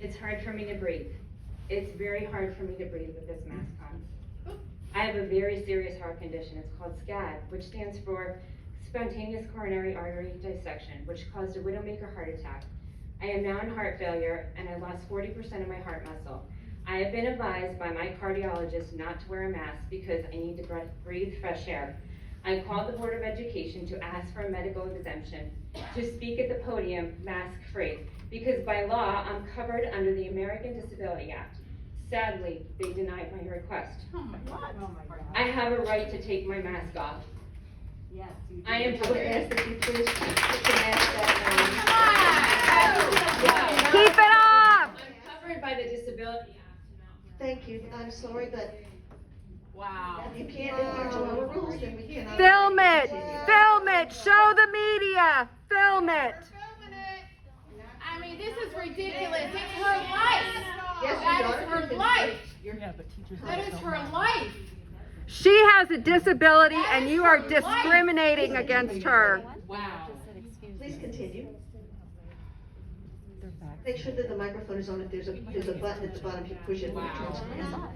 It's hard for me to breathe. It's very hard for me to breathe with this mask on. I have a very serious heart condition. It's called SCAD, which stands for spontaneous coronary artery dissection, which caused a widowmaker heart attack. I am now in heart failure, and I lost 40% of my heart muscle. I have been advised by my cardiologist not to wear a mask because I need to breathe fresh air. I called the Board of Education to ask for a medical exemption to speak at the podium mask-free, because by law, I'm covered under the American Disability Act. Sadly, they denied my request. Oh my God. Oh my God. I have a right to take my mask off. Yes, you do. I am I would ask that you please put the mask on. Keep it up! I'm covered by the Disability Act. Thank you. I'm sorry, but Wow. you can't enlarge on our rules, then we cannot. Film it! Film it! Show the media! Film it! I mean, this is ridiculous. It's her life. Yes, That is her life. Yeah, but teachers That is her life. She has a disability and you are discriminating against her. Wow. Please continue. Make sure that the microphone is on. If there's a button at the bottom, you push it. Wow.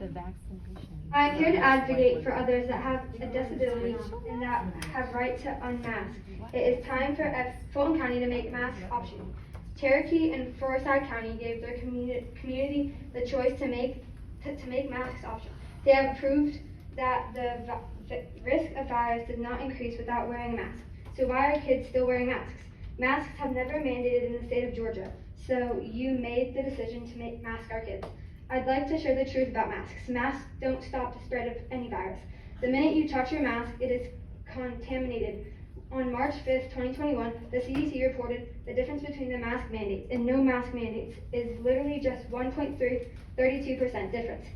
The vaccination. I'm here to advocate for others that have a disability and that have right to unmask. It is time for Fulton County to make masks optional. Cherokee and Forsyth County gave their community the choice to make masks optional. They have proved that the risk of virus did not increase without wearing a mask. So why are kids still wearing masks? Masks have never mandated in the state of Georgia, so you made the decision to mask our kids. I'd like to share the truth about masks. Masks don't stop the spread of any virus. The minute you touch your mask, it is contaminated. On March 5th, 2021, the CDC reported the difference between the mask mandates and no mask mandates is literally just 1.32% difference.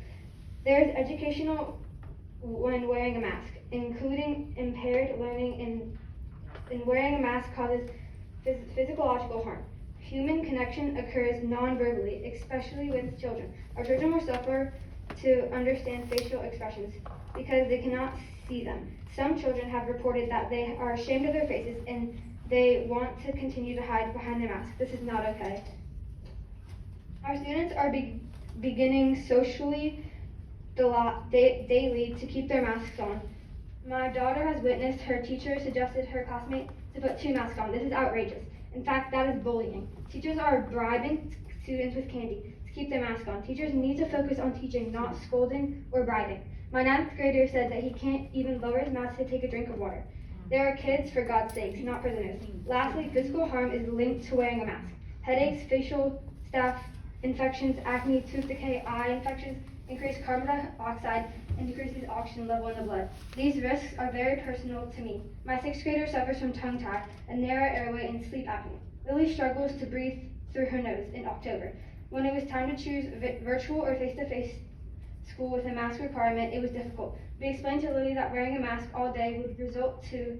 There's educational when wearing a mask, including impaired learning, and wearing a mask causes physiological harm. Human connection occurs non-verbally, especially with children. Our children will suffer to understand facial expressions because they cannot see them. Some children have reported that they are ashamed of their faces and they want to continue to hide behind their mask. This is not okay. Our students are beginning socially daily to keep their masks on. My daughter has witnessed her teacher suggested her classmate to put 2 masks on. This is outrageous. In fact, that is bullying. Teachers are bribing students with candy to keep their mask on. Teachers need to focus on teaching, not scolding or bribing. My 9th grader said that he can't even lower his mask to take a drink of water. There are kids, for God's sakes, not prisoners. Lastly, physical harm is linked to wearing a mask. Headaches, facial staph infections, acne, tooth decay, eye infections, increased carbon dioxide, and decreases oxygen level in the blood. These risks are very personal to me. My 6th grader suffers from tongue tie, a narrow airway, and sleep apnea. Lily struggles to breathe through her nose in October. When it was time to choose virtual or face-to-face school with a mask requirement, it was difficult. We explained to Lily that wearing a mask all day would result to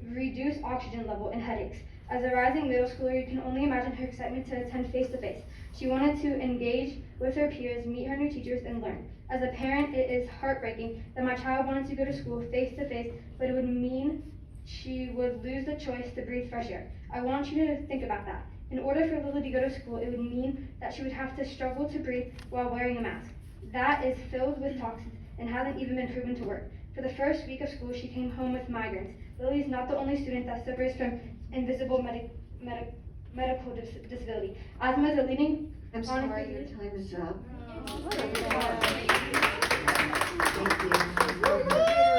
reduced oxygen level and headaches. As a rising middle schooler, you can only imagine her excitement to attend face-to-face. She wanted to engage with her peers, meet her new teachers, and learn. As a parent, it is heartbreaking that my child wanted to go to school face-to-face, but it would mean she would lose the choice to breathe fresh air. I want you to think about that. In order for Lily to go to school, it would mean that she would have to struggle to breathe while wearing a mask. That is filled with toxins and hasn't even been proven to work. For the first week of school, she came home with migraines. Lily is not the only student that suffers from invisible medical disability. Asthma is a leading I'm chronic sorry, your disease. time is up. Oh. Thank you.